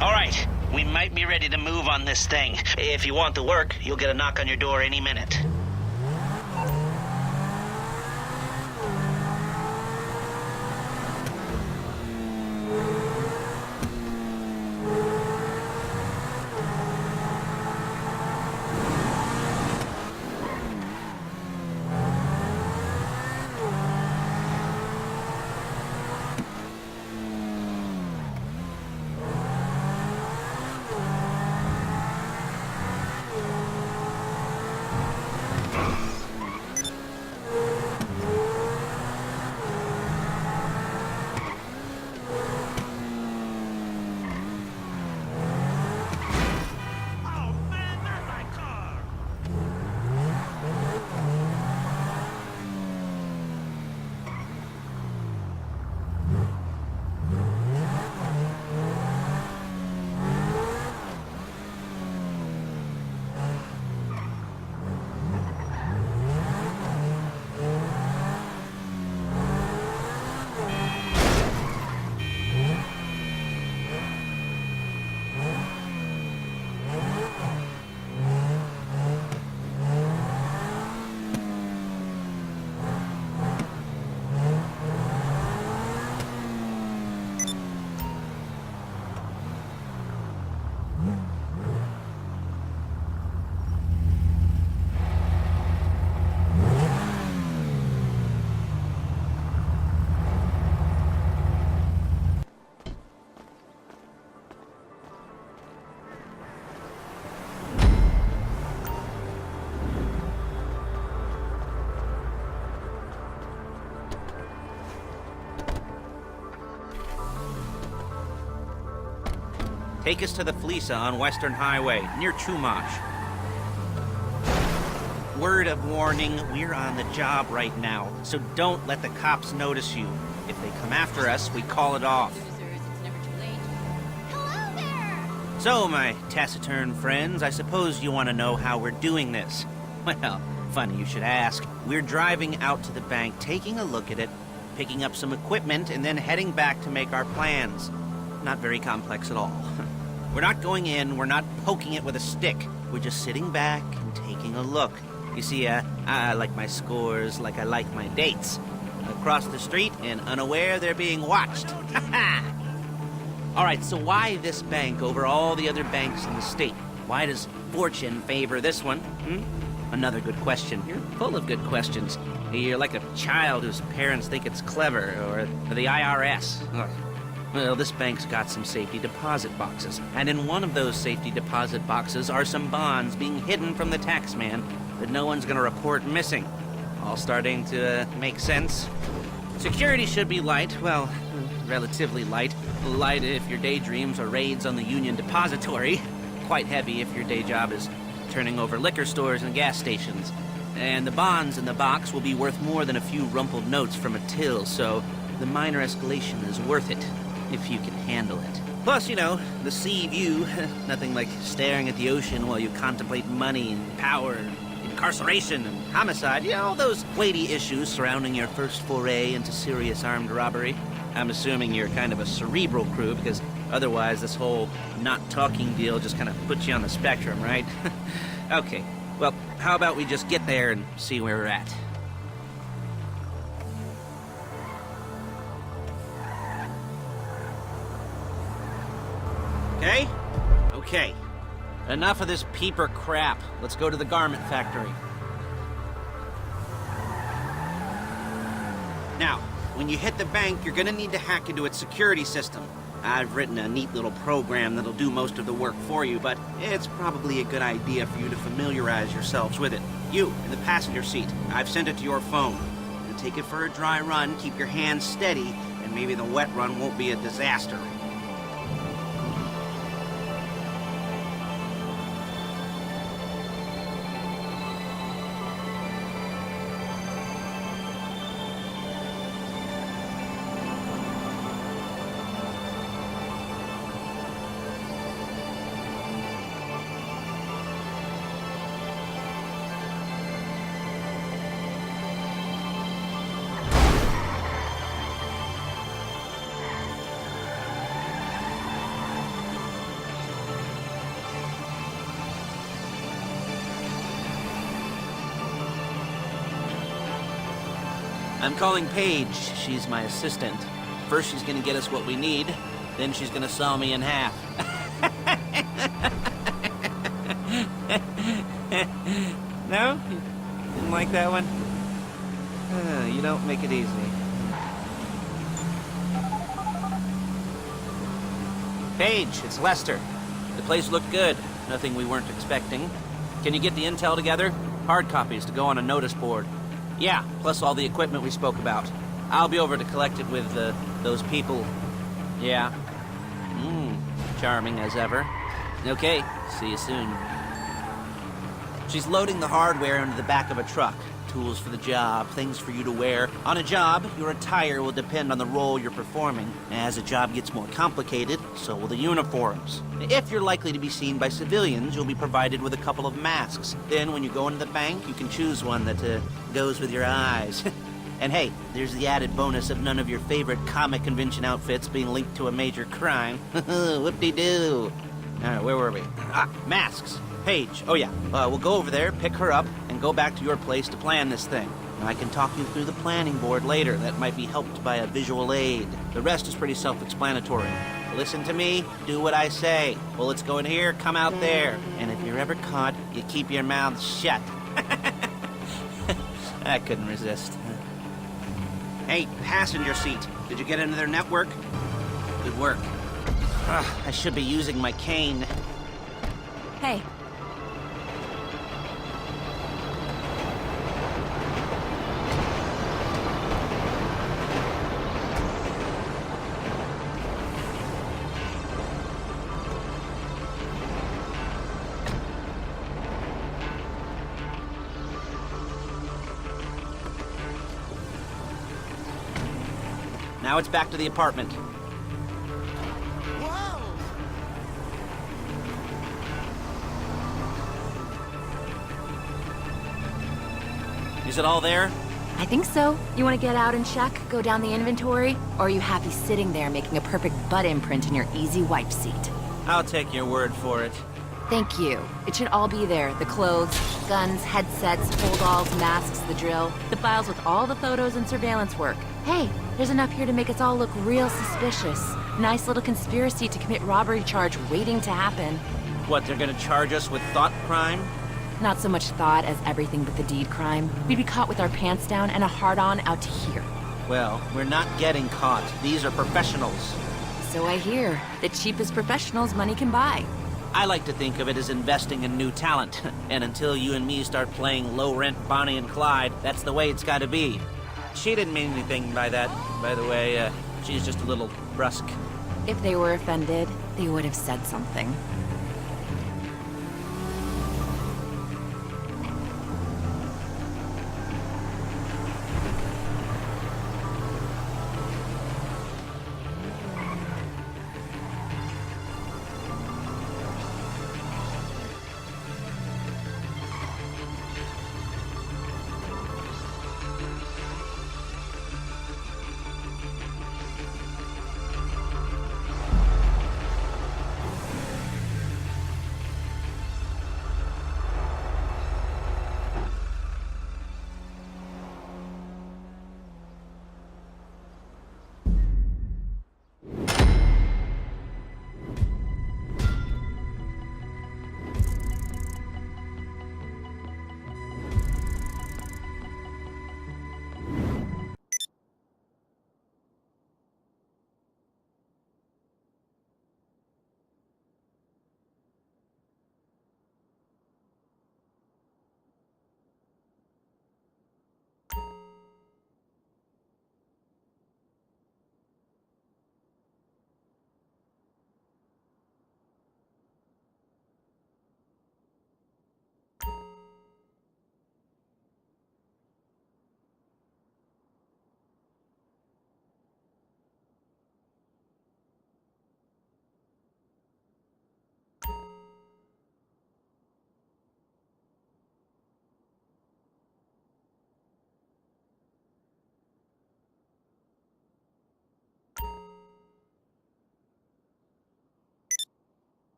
All right, we might be ready to move on this thing. If you want the work, you'll get a knock on your door any minute. Take us to the fleeca on Western Highway, near Chumash. Word of warning, we're on the job right now, so don't let the cops notice you. If they come after us, we call it off. Hello there! So, my taciturn friends, I suppose you want to know how we're doing this. Well, funny you should ask. We're driving out to the bank, taking a look at it, picking up some equipment, and then heading back to make our plans. Not very complex at all. We're not going in, we're not poking it with a stick. We're just sitting back and taking a look. You see, I like my scores like I like my dates. Across the street and unaware they're being watched. Ha ha! All right, so why this bank over all the other banks in the state? Why does fortune favor this one? Another good question. You're full of good questions. You're like a child whose parents think it's clever, or the IRS. Ugh. Well, this bank's got some safety deposit boxes, and in one of those safety deposit boxes are some bonds being hidden from the tax man that no one's gonna report missing. All starting to make sense. Security should be light, well, relatively light. Light if your daydreams are raids on the Union Depository. Quite heavy if your day job is turning over liquor stores and gas stations. And the bonds in the box will be worth more than a few rumpled notes from a till, so the minor escalation is worth it, if you can handle it. Plus, you know, the sea view. Nothing like staring at the ocean while you contemplate money and power, incarceration and homicide. You know, all those weighty issues surrounding your first foray into serious armed robbery. I'm assuming you're kind of a cerebral crew, because otherwise this whole not talking deal just kind of puts you on the spectrum, right? Okay, well, how about we just get there and see where we're at? Okay? Okay. Enough of this peeper crap. Let's go to the garment factory. Now, when you hit the bank, you're gonna need to hack into its security system. I've written a neat little program that'll do most of the work for you, but it's probably a good idea for you to familiarize yourselves with it. You, in the passenger seat, I've sent it to your phone. And take it for a dry run, keep your hands steady, and maybe the wet run won't be a disaster. I'm calling Paige. She's my assistant. First she's gonna get us what we need, then she's gonna saw me in half. No? You didn't like that one? You don't make it easy. Paige, it's Lester. The place looked good. Nothing we weren't expecting. Can you get the intel together? Hard copies to go on a notice board. Yeah, plus all the equipment we spoke about. I'll be over to collect it with, those people. Yeah. Charming as ever. Okay, see you soon. She's loading the hardware into the back of a truck. Tools for the job, things for you to wear. On a job, your attire will depend on the role you're performing. As a job gets more complicated, so will the uniforms. If you're likely to be seen by civilians, you'll be provided with a couple of masks. Then when you go into the bank, you can choose one that goes with your eyes. And hey, there's the added bonus of none of your favorite comic convention outfits being linked to a major crime. Whoop-de-doo. Where were we? Masks. Paige. Oh yeah, we'll go over there, pick her up, and go back to your place to plan this thing. And I can talk you through the planning board later. That might be helped by a visual aid. The rest is pretty self-explanatory. Listen to me, do what I say. Bullets go in here, come out there. And if you're ever caught, you keep your mouth shut. I couldn't resist. Hey, passenger seat. Did you get into their network? Good work. I should be using my cane. Hey. Now it's back to the apartment. Whoa! Is it all there? I think so. You want to get out and check? Go down the inventory? Or are you happy sitting there making a perfect butt imprint in your easy wipe seat? I'll take your word for it. Thank you. It should all be there. The clothes, guns, headsets, holdalls, masks, the drill. The files with all the photos and surveillance work. Hey, there's enough here to make us all look real suspicious. Nice little conspiracy to commit robbery charge waiting to happen. What, they're gonna charge us with thought crime? Not so much thought as everything but the deed crime. We'd be caught with our pants down and a hard-on out to here. Well, we're not getting caught. These are professionals. So I hear. The cheapest professionals money can buy. I like to think of it as investing in new talent. And until you and me start playing low-rent Bonnie and Clyde, that's the way it's gotta be. She didn't mean anything by that, by the way. She's just a little brusque. If they were offended, they would have said something.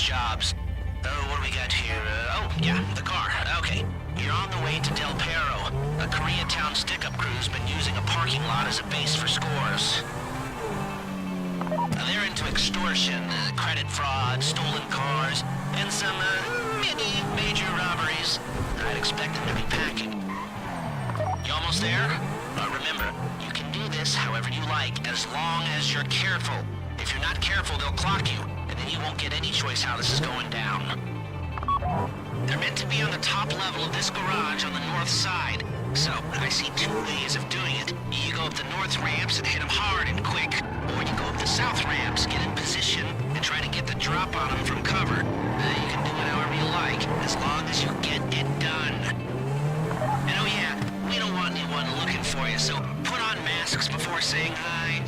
jobs. Oh, what do we got here? Oh, yeah, the car. Okay. You're on the way to Del Perro. A Koreatown stick-up crew's been using a parking lot as a base for scores. They're into extortion, credit fraud, stolen cars, and some, major robberies. I'd expect them to be packing. You almost there? Remember, you can do this however you like, as long as you're careful. If you're not careful, they'll clock you, and then you won't get any choice how this is going down. They're meant to be on the top level of this garage on the north side. So, I see two ways of doing it. You go up the north ramps and hit them hard and quick, or you go up the south ramps, get in position, and try to get the drop on them from cover. You can do it however you like, as long as you get it done. And oh yeah, we don't want anyone looking for you, so put on masks before saying hi.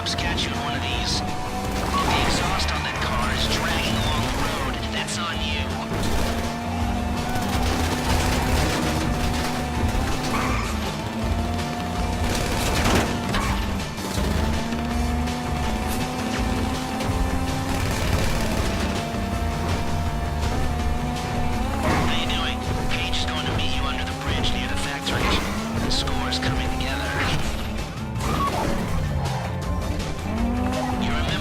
cops catch you in one of these, if the exhaust on that car is dragging along the road, that's on you. How you doing? Paige is going to meet you under the bridge near the factory. The score's coming together. You remember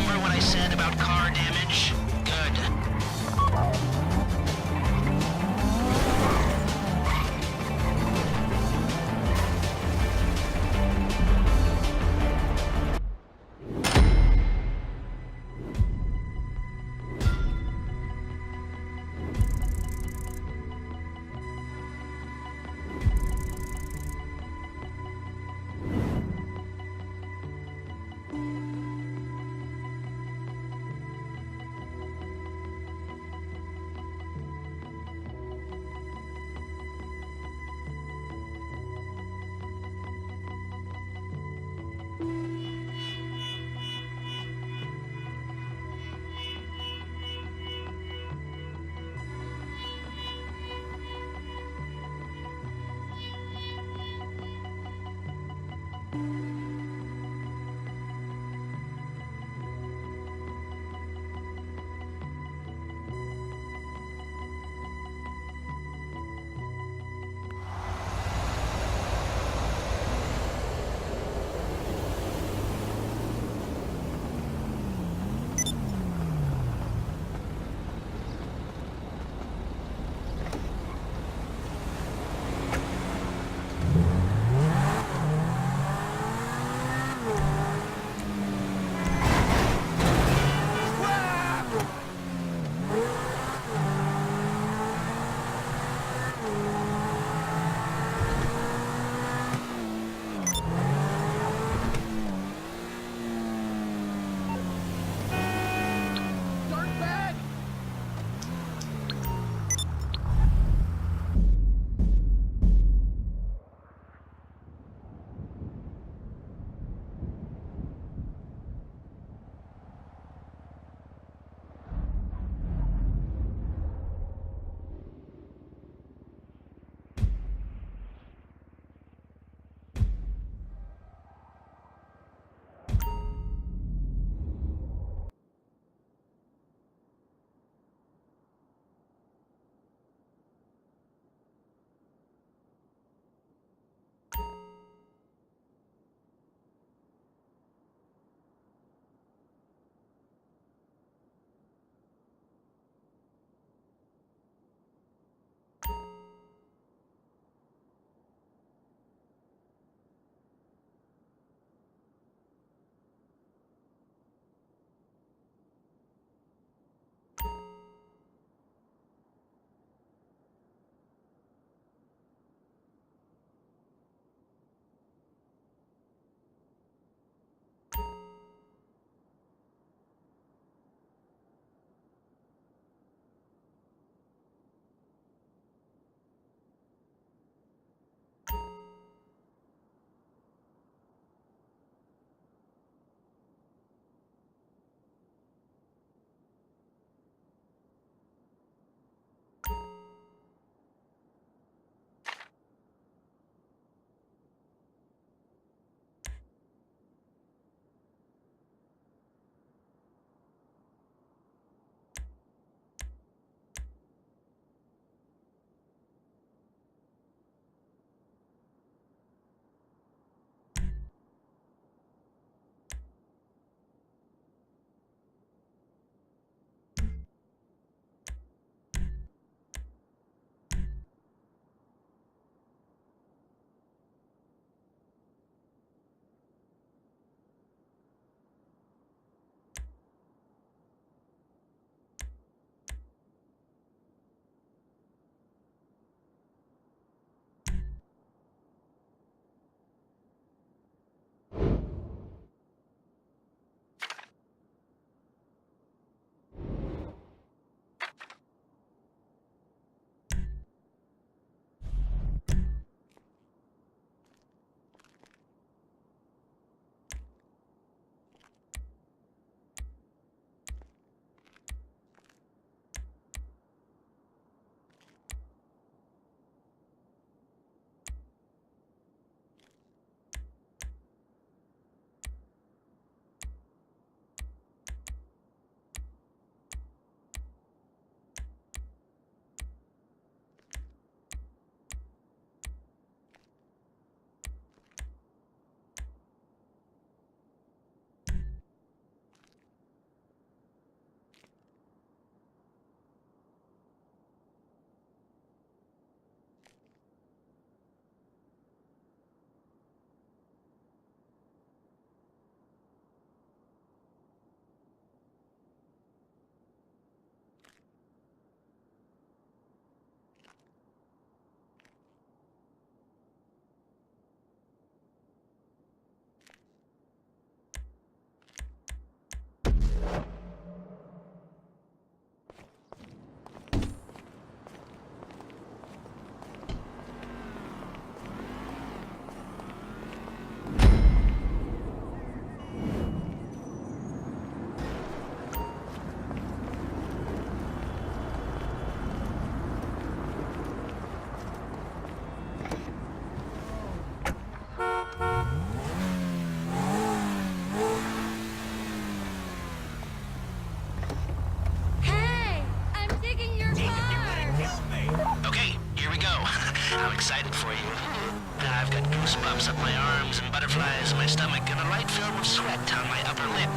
goosebumps up my arms and butterflies in my stomach and a light film of sweat on my upper lip.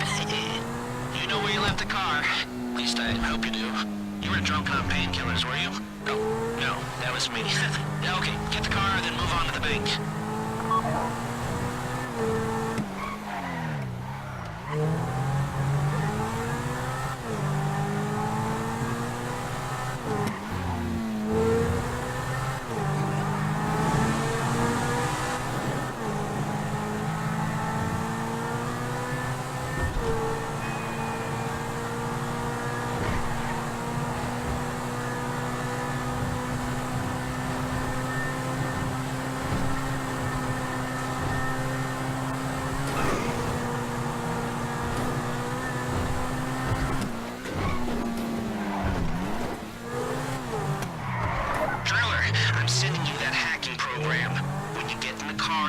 You know where you left the car? At least I hope you do. You were drunk on painkillers, were you? Oh, no, that was me. Okay, get the car, then move on to the bank.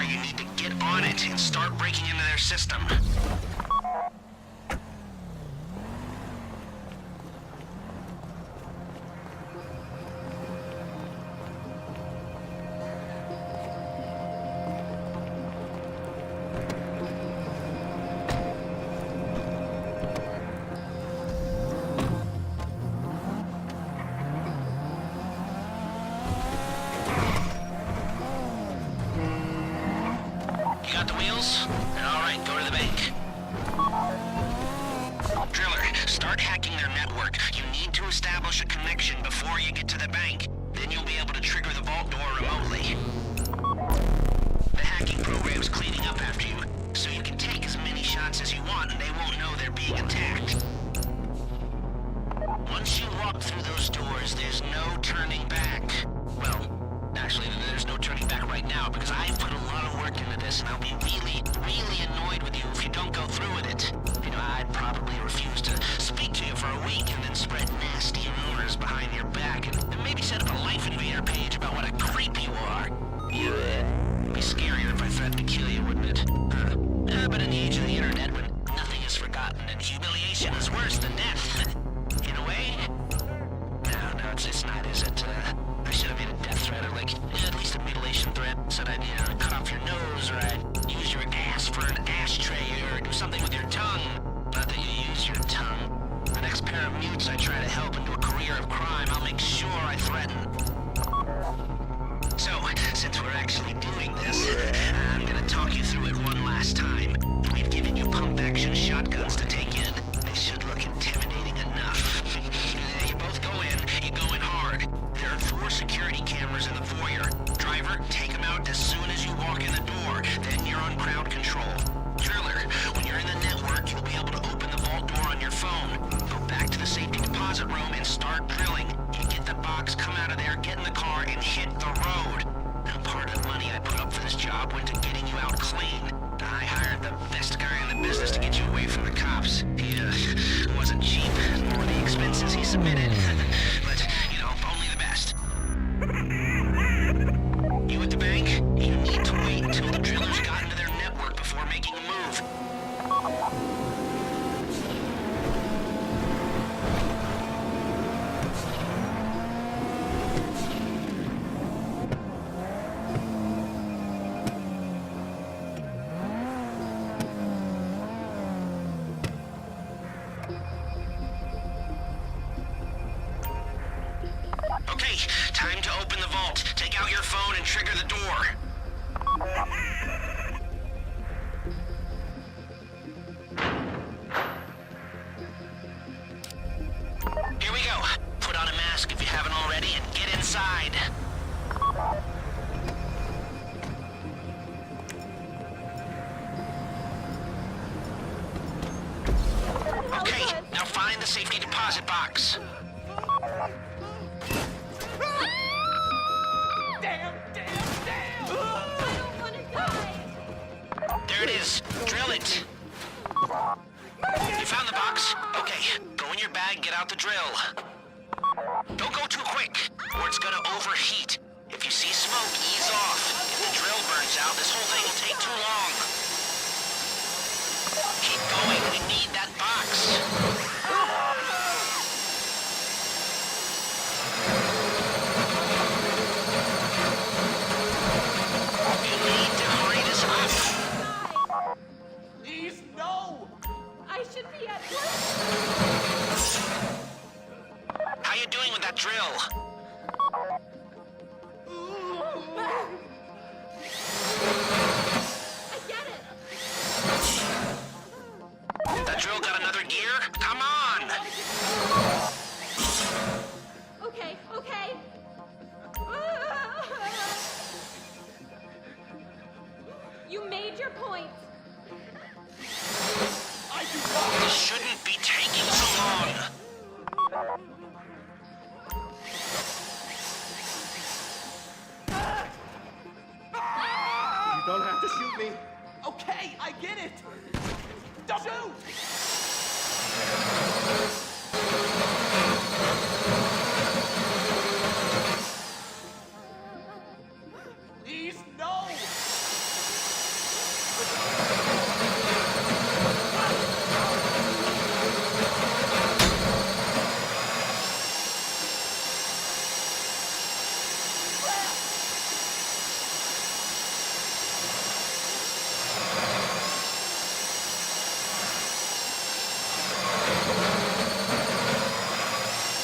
You need to get on it and start breaking into their system. Got the wheels? All right, go to the bank. Driller, start hacking their network. You need to establish a connection before you get to the bank. Then you'll be able to trigger the vault door remotely. The hacking program's cleaning up after you, so you can take as many shots as you want and they won't know they're being attacked. Once you walk through those doors, there's no turning back. Well, actually, there's no turning back right now because I've put a lot of work into this and I'll be really, really annoyed with you if you don't go through with it. You know, I'd probably refuse to speak to you for a week and then spread nasty rumors behind your back and maybe set up a Life Invader page about what a creep you are. It'd be scarier if I threatened to kill you, wouldn't it? But in the age of the internet, when nothing is forgotten and humiliation is worse than death, in a way, no, it's not, is it? I should have made a death threat or at least a mutilation threat. Said I'd, cut off your nose or I'd use your ass for an ashtray or do something with your tongue. Not that you use your tongue. The next pair of mutes I try to help into a career of crime, I'll make sure I threaten. So, since we're actually doing this, I'm gonna talk you through it one last time. We've given you pump-action shotguns to take in. They should look intimidating enough. You both go in, you go in hard. There are 4 security cameras in the foyer. Driver, take them out as soon as you walk in the door. Then you're on crowd control. Driller, when you're in the network, you'll be able to open the vault door on your phone. Go back to the safety deposit room and start drilling. You get the box, come out of there, get in the car, and hit the road. Now, part of the money I put up for this job went to getting you out clean. I hired the best guy in the business to get you away from the cops. He, wasn't cheap, nor the expenses he submitted. But, only the best. You at the bank? You need to wait until the drillers got into their network before making a move. Okay, time to open the vault. Take out your phone and trigger the door. Here we go. Put on a mask if you haven't already and get inside. Okay, now find the safety deposit box. There it is. Drill it. You found the box? Okay, go in your bag, get out the drill. Don't go too quick, or it's gonna overheat. If you see smoke, ease off. If the drill burns out, this whole thing will take too long. Keep going, we need that box. You need to drill got another gear? Come on! Okay, okay. You made your point. This shouldn't be taking so long. You don't have to shoot me. Okay, I get it. Don't shoot! Please, no!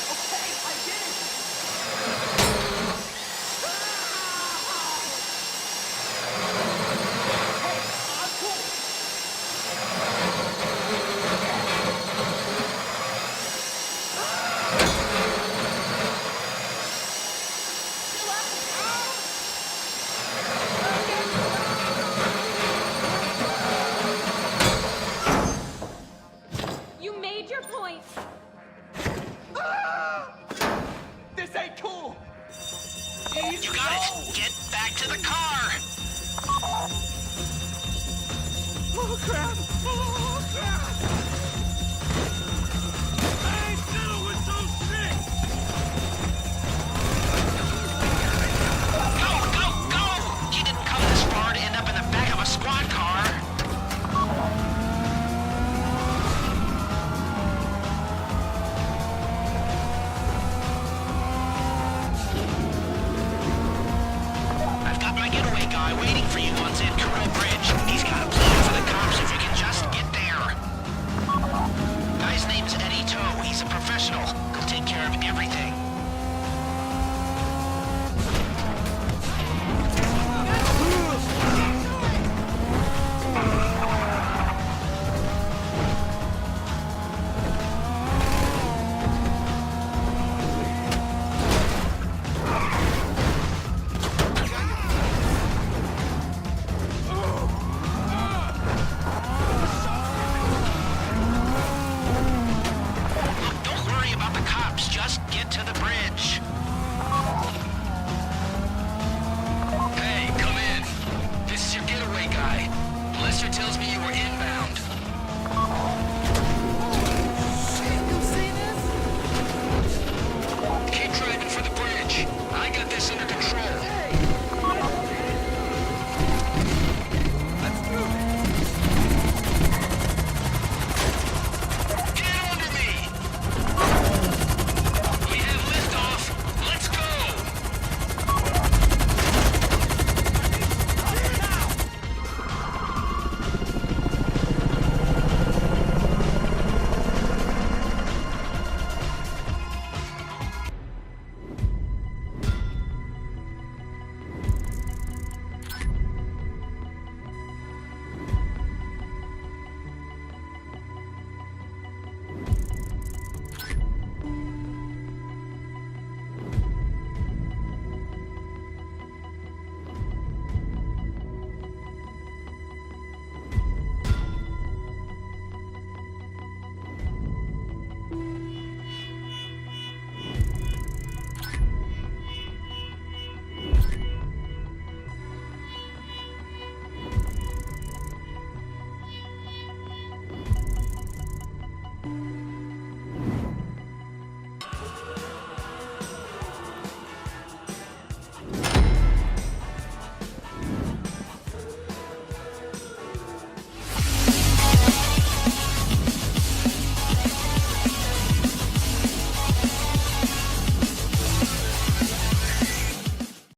Okay, I get it. Hey, I'm cool. You made your point. This ain't cool. You got it. Get back to the car. Oh crap! Oh crap! I ain't dealing with those things! Go, go, go! You didn't come this far to end up in the back of a squad car. I've got my getaway guy waiting for you on San Curro Bridge. He's got a plan for the cops if you can just get there. Guy's name's Eddie Toe. He's a professional. He'll take care of everything. Look, don't worry about the cops. Just get to the bridge. Hey, come in. This is your getaway guy. Lester tells me you were inbound. Keep driving for the bridge. I got this under control. Get under me! We have liftoff. Let's go!